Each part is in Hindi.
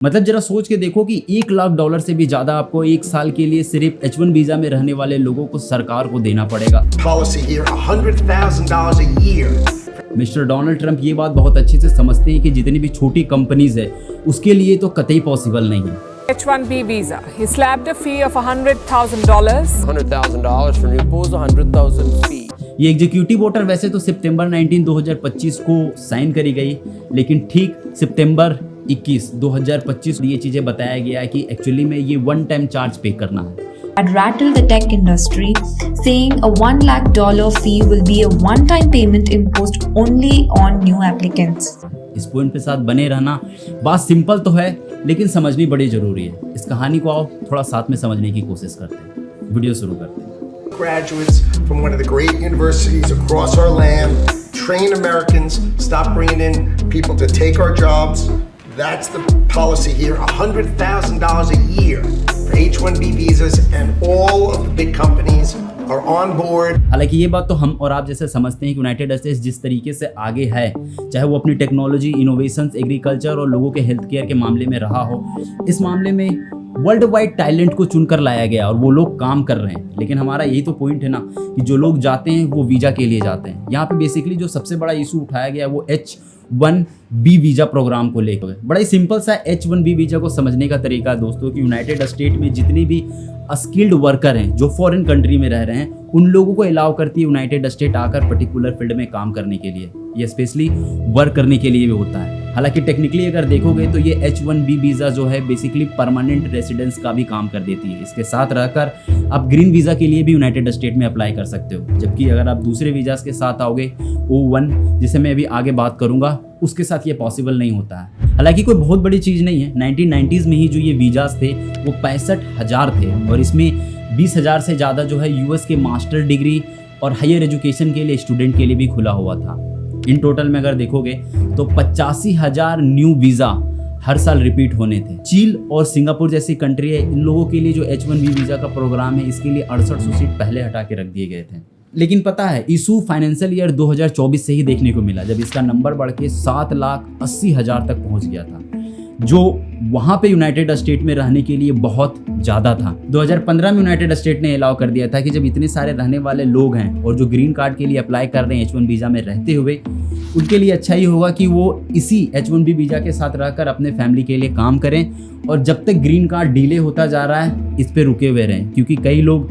मतलब जरा सोच के देखो कि $1 लाख से भी ज्यादा आपको एक साल के लिए सिर्फ H1 वीजा में रहने वाले लोगों को सरकार को देना पड़ेगा। Policy here, $100,000 a year. Mister Donald Trump ये बात बहुत अच्छे से समझते हैं कि जितनी भी छोटी कंपनीज है उसके लिए तो कतई पॉसिबल नहीं है। H1B visa. He slapped a fee of $100,000. $100,000 for new post, $100,000 fee. ये एग्जीक्यूटिव ऑर्डर वैसे तो सितंबर 19, 2025 को साइन करी गई, लेकिन ठीक सितंबर 21, 2025 ये चीजें बताया गया है कि एक्चुअली में ये वन टाइम चार्ज पे करना है। Had rattled the tech industry, saying a $1 lakh fee will be a one-time payment imposed only on new applicants. इस पॉइंट पे साथ बने रहना, बात सिंपल तो है लेकिन समझनी बड़ी जरूरी है। इस कहानी को आओ थोड़ा साथ में समझने की कोशिश करते हैं। वीडियो शुरू करते हैं। Graduates from one of the great universities across our land, train Americans, stop bringing in people to take our jobs. That's the policy here, $100,000 a year for H1B visas, and all of the big companies are on board. हालांकि ये बात तो हम और आप जैसे समझते हैं कि यूनाइटेड स्टेट्स जिस तरीके से आगे है, चाहे वो अपनी टेक्नोलॉजी, इनोवेशंस, एग्रीकल्चर और लोगों के हेल्थ केयर के मामले में रहा हो, इस मामले में वर्ल्ड वाइड टैलेंट को चुनकर लाया गया और वो लोग काम कर रहे हैं। लेकिन हमारा यही तो पॉइंट है ना कि जो लोग जाते हैं वो वीज़ा के लिए जाते हैं। यहाँ पे बेसिकली जो सबसे बड़ा इशू उठाया गया है वो H1B वीज़ा प्रोग्राम को लेकर। बड़ा ही सिंपल सा H1B वीज़ा को समझने का तरीका दोस्तों कि यूनाइटेड स्टेट में जितनी भी स्किल्ड वर्कर हैं जो फॉरेन कंट्री में रह रहे हैं उन लोगों को अलाउ करती है यूनाइटेड स्टेट आकर पर्टिकुलर फील्ड में काम करने के लिए, ये स्पेशली वर्क करने के लिए भी होता है। हालांकि टेक्निकली अगर देखोगे तो ये H1B वीज़ा जो है बेसिकली परमानेंट रेसिडेंस का भी काम कर देती है। इसके साथ रहकर आप ग्रीन वीज़ा के लिए भी यूनाइटेड स्टेट में अप्लाई कर सकते हो, जबकि अगर आप दूसरे वीज़ास के साथ आओगे O1 जिसे मैं अभी आगे बात करूंगा उसके साथ ये पॉसिबल नहीं होता है। हालांकि कोई बहुत बड़ी चीज़ नहीं है। 1990s में ही जो ये वीज़ास थे वो 65,000 थे और इसमें 20,000 से ज़्यादा जो है US के मास्टर डिग्री और हायर एजुकेशन के लिए स्टूडेंट के लिए भी खुला हुआ था। इन टोटल में अगर देखोगे तो 85,000 न्यू वीज़ा हर साल रिपीट होने थे। चीन और सिंगापुर जैसी कंट्री है, इन लोगों के लिए जो H1B वीज़ा का प्रोग्राम है इसके लिए 6800 सीट पहले हटा के रख दिए गए थे। लेकिन पता है इशू फाइनेंशियल ईयर 2024 से ही देखने को मिला, जब इसका नंबर बढ़ के 7,80,000 तक पहुंच गया था, जो वहाँ पे यूनाइटेड स्टेट में रहने के लिए बहुत ज़्यादा था। 2015 में यूनाइटेड स्टेट ने अलाउ कर दिया था कि जब इतने सारे रहने वाले लोग हैं और जो ग्रीन कार्ड के लिए अप्लाई कर रहे हैं H1 वीज़ा में रहते हुए, उनके लिए अच्छा ही होगा कि वो इसी H1B वीज़ा के साथ रहकर अपने फैमिली के लिए काम करें और जब तक ग्रीन कार्ड डिले होता जा रहा है इस पर रुके हुए रहें, क्योंकि कई लोग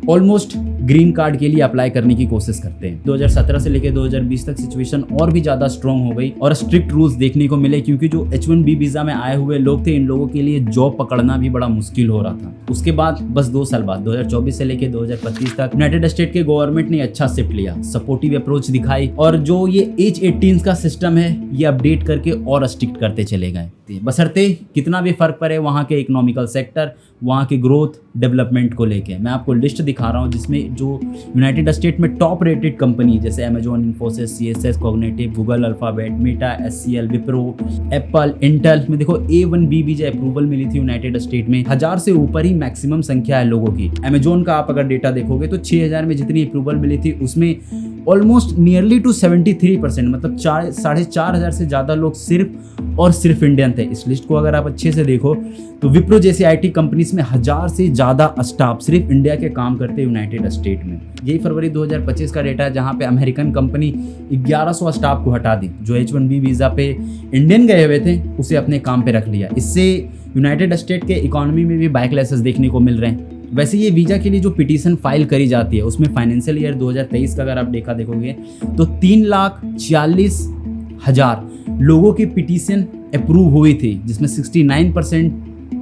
ऑलमोस्ट ग्रीन कार्ड के लिए अप्लाई करने की कोशिश करते हैं। 2017 से लेकर 2020 तक सिचुएशन और भी ज़्यादा स्ट्रॉन्ग हो गई और स्ट्रिक्ट रूल्स देखने को मिले, क्योंकि जो H1B वीज़ा में आए हुए लोग थे इन लोगों के लिए जॉब पकड़ना भी बड़ा मुश्किल हो रहा था। उसके बाद बस 2 साल बाद 2024 से लेकर 2025 तक यूनाइटेड स्टेट के गवर्नमेंट ने अच्छा शिफ्ट लिया, सपोर्टिव अप्रोच दिखाई और जो ये एज 18 का सिस्टम है ये अपडेट करके और स्ट्रिक्ट करते चले गए, बशर्ते कितना भी फर्क पड़े वहाँ के इकोनॉमिकल सेक्टर, वहाँ के ग्रोथ डेवलपमेंट को लेके। मैं आपको लिस्ट दिखा रहा हूँ जिसमें जो यूनाइटेड स्टेट में टॉप रेटेड कंपनी जैसे Amazon, Infosys, CSS, cognitive, Google, alphabet, Meta, SCL, Wipro, Apple, Intel में देखो A1B वीजा अप्रूवल मिली थी यूनाइटेड स्टेट में। 1000 से ऊपर ही मैक्सिमम संख्या है लोगों की। अमेजॉन का आप अगर डेटा देखोगे तो 6000 में जितनी अप्रूवल मिली थी उसमें ऑलमोस्ट नियरली टू 73%, मतलब 4,500 से ज़्यादा लोग सिर्फ और सिर्फ इंडियन थे। इस लिस्ट को अगर आप अच्छे से देखो तो विप्रो जैसी IT कंपनीज में 1000 से ज़्यादा स्टाफ सिर्फ इंडिया के काम करते हैं यूनाइटेड स्टेट में। यही फरवरी 2025 का डेटा है जहाँ पे अमेरिकन कंपनी 1100 स्टाफ को हटा दी, जो H1B वीज़ा पे इंडियन गए हुए थे उसे अपने काम पे रख लिया। इससे यूनाइटेड स्टेट के इकोनॉमी में भी बैकलैशेस देखने को मिल रहे हैं। वैसे ये वीज़ा के लिए जो पिटीशन फाइल करी जाती है उसमें फाइनेंशियल ईयर 2023 का अगर आप देखोगे तो 3,46,000 लोगों की पिटीशन अप्रूव हुई थी, जिसमें 69%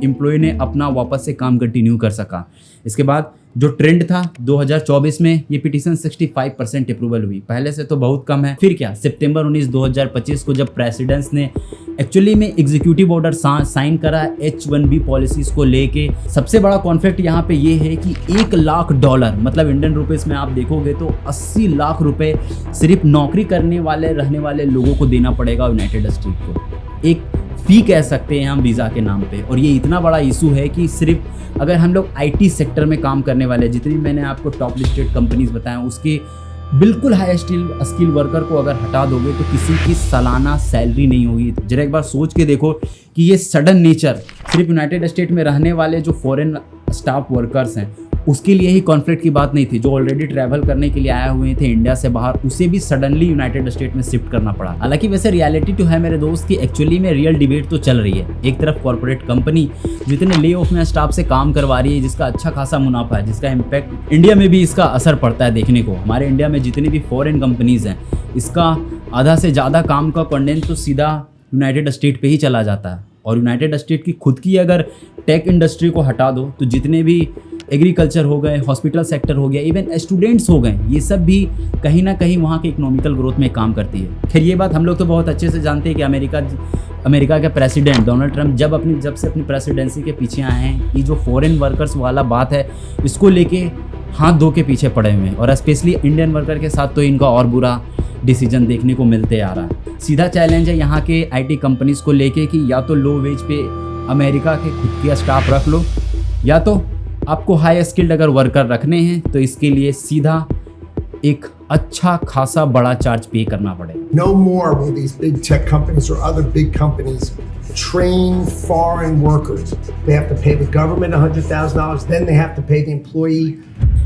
एम्प्लॉय ने अपना वापस से काम कंटिन्यू कर सका। इसके बाद जो ट्रेंड था 2024 में ये पिटीशन 65% अप्रूवल हुई, पहले से तो बहुत कम है। फिर क्या, सितंबर 19, 2025 को जब प्रेसिडेंट्स ने एक्चुअली में एग्जीक्यूटिव ऑर्डर साइन करा H1B पॉलिसीज को लेके, सबसे बड़ा कॉन्फ्लिक्ट यहाँ पे ये है कि $1 लाख, मतलब इंडियन रुपीस में आप देखोगे तो 80 लाख रुपए सिर्फ नौकरी करने वाले रहने वाले लोगों को देना पड़ेगा यूनाइटेड स्टेट को। एक फी कह सकते हैं हम वीज़ा के नाम पे। और ये इतना बड़ा इशू है कि सिर्फ अगर हम लोग IT सेक्टर में काम करने वाले, जितनी मैंने आपको टॉप लिस्टेड कंपनीज बताएं उसके बिल्कुल हाई स्किल वर्कर को अगर हटा दोगे तो किसी की सालाना सैलरी नहीं होगी। जरा एक बार सोच के देखो कि ये सडन नेचर सिर्फ यूनाइटेड स्टेट में रहने वाले जो फॉरेन स्टाफ वर्कर्स हैं उसके लिए ही कॉन्फ्लिक्ट की बात नहीं थी। जो ऑलरेडी ट्रैवल करने के लिए आए हुए थे इंडिया से बाहर, उसे भी सडनली यूनाइटेड स्टेट में शिफ्ट करना पड़ा। हालांकि वैसे रियलिटी तो है मेरे दोस्त कि एक्चुअली में रियल डिबेट तो चल रही है। एक तरफ कॉर्पोरेट कंपनी जितने ले ऑफ में स्टाफ से काम करवा रही है, जिसका अच्छा खासा मुनाफा है, जिसका इम्पैक्ट इंडिया में भी इसका असर पड़ता है देखने को। हमारे इंडिया में जितनी भी फॉरेन कंपनीज हैं, इसका आधा से ज़्यादा काम का कंटेंट तो सीधा यूनाइटेड स्टेट पे ही चला जाता है। और यूनाइटेड स्टेट की खुद की अगर टेक इंडस्ट्री को हटा दो तो जितने भी एग्रीकल्चर हो गए, हॉस्पिटल सेक्टर हो गया, इवन स्टूडेंट्स हो गए, ये सब भी कहीं ना कहीं वहाँ के इकोनॉमिकल ग्रोथ में काम करती है। खैर ये बात हम लोग तो बहुत अच्छे से जानते हैं कि अमेरिका के प्रेसिडेंट डोनाल्ड ट्रंप जब से अपनी प्रेसिडेंसी के पीछे आए हैं, ये जो फॉरेन वर्कर्स वाला बात है इसको लेके हाथ धो के पीछे पड़े हुए हैं। और स्पेशली इंडियन वर्कर के साथ तो इनका और बुरा डिसीजन देखने को मिलते आ रहा है। सीधा चैलेंज है यहाँ के IT कंपनीज को लेके कि या तो लो वेज पे अमेरिका के खुद के स्टाफ रख लो, या तो आपको हाई स्किल्ड अगर वर्कर रखने हैं तो इसके लिए सीधा एक अच्छा खासा बड़ा चार्ज पे करना पड़ेगा। No more will these big tech companies or other big companies train foreign workers. They have to pay the government $100,000, then they have to pay the employee.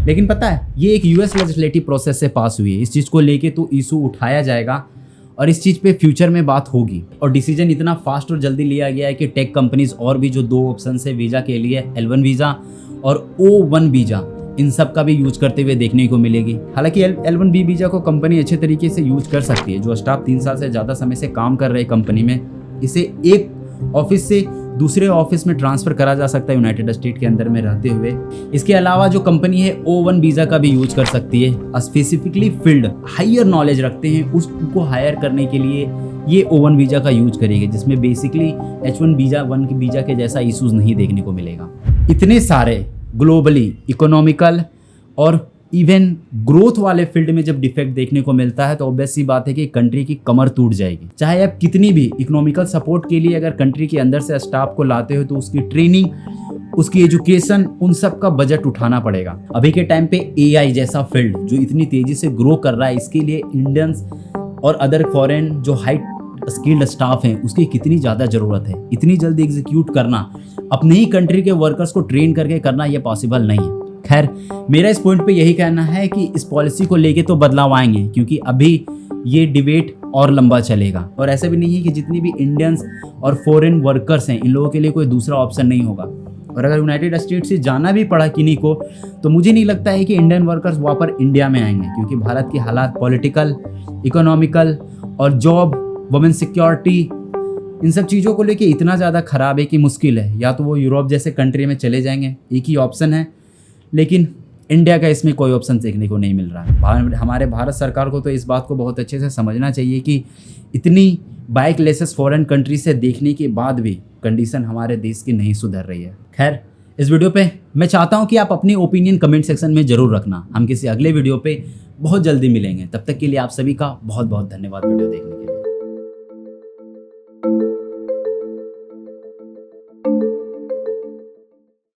लेकिन पता है ये एक US लेजिस्लेटिव प्रोसेस से पास हुई है। इस चीज़ को लेके तो इशू उठाया जाएगा और इस चीज़ पे फ्यूचर में बात होगी। और डिसीजन इतना फास्ट और जल्दी लिया गया है कि टेक कंपनीज और भी जो 2 ऑप्शन है वीज़ा के लिए, L1 वीज़ा और O1 वीज़ा, इन सब का भी यूज करते हुए देखने को मिलेगी। हालांकि L1B वीज़ा को कंपनी अच्छे तरीके से यूज कर सकती है। जो स्टाफ 3 साल से ज़्यादा समय से काम कर रहे कंपनी में, इसे एक ऑफिस से दूसरे ऑफिस में ट्रांसफ़र करा जा सकता है यूनाइटेड स्टेट के अंदर में रहते हुए। इसके अलावा जो कंपनी है O1 वीज़ा का भी यूज कर सकती है। स्पेसिफिकली फील्ड हायर नॉलेज रखते हैं उसको हायर करने के लिए ये O1 वीज़ा का यूज करेगी, जिसमें बेसिकली H1 वीज़ा के जैसा इशूज़ नहीं देखने को मिलेगा। इतने सारे ग्लोबली इकोनॉमिकल और इवन ग्रोथ वाले फील्ड में जब डिफेक्ट देखने को मिलता है तो ऑब्वियस सी बात है कि कंट्री की कमर टूट जाएगी। चाहे आप कितनी भी इकोनॉमिकल सपोर्ट के लिए अगर कंट्री के अंदर से स्टाफ को लाते हो तो उसकी ट्रेनिंग, उसकी एजुकेशन, उन सब का बजट उठाना पड़ेगा। अभी के टाइम पे AI जैसा फील्ड जो इतनी तेजी से ग्रो कर रहा है, इसके लिए इंडियंस और अदर फॉरेन जो हाई स्किल्ड स्टाफ हैं उसकी कितनी ज़्यादा ज़रूरत है। इतनी जल्दी एग्जीक्यूट करना, अपने ही कंट्री के वर्कर्स को ट्रेन करके करना, ये पॉसिबल नहीं है। खैर मेरा इस पॉइंट पे यही कहना है कि इस पॉलिसी को लेके तो बदलाव आएंगे, क्योंकि अभी ये डिबेट और लंबा चलेगा। और ऐसा भी नहीं है कि जितनी भी इंडियंस और फॉरेन वर्कर्स हैं इन लोगों के लिए कोई दूसरा ऑप्शन नहीं होगा। और अगर यूनाइटेड स्टेट से जाना भी पड़ा किन्हीं को, तो मुझे नहीं लगता है कि इंडियन वर्कर्स वापस इंडिया में आएंगे, क्योंकि भारत की हालात पॉलिटिकल, इकोनॉमिकल और जॉब, वुमेन सिक्योरिटी, इन सब चीज़ों को लेके इतना ज़्यादा ख़राब है कि मुश्किल है। या तो वो यूरोप जैसे कंट्री में चले जाएंगे, एक ही ऑप्शन है, लेकिन इंडिया का इसमें कोई ऑप्शन देखने को नहीं मिल रहा है। हमारे भारत सरकार को तो इस बात को बहुत अच्छे से समझना चाहिए कि इतनी बाइक लेसेस फॉरेन कंट्री से देखने के बाद भी कंडीशन हमारे देश की नहीं सुधर रही है। खैर इस वीडियो पे मैं चाहता हूँ कि आप अपनी ओपिनियन कमेंट सेक्शन में ज़रूर रखना। हम किसी अगले वीडियो पे बहुत जल्दी मिलेंगे। तब तक के लिए आप सभी का बहुत बहुत धन्यवाद वीडियो देखने के लिए।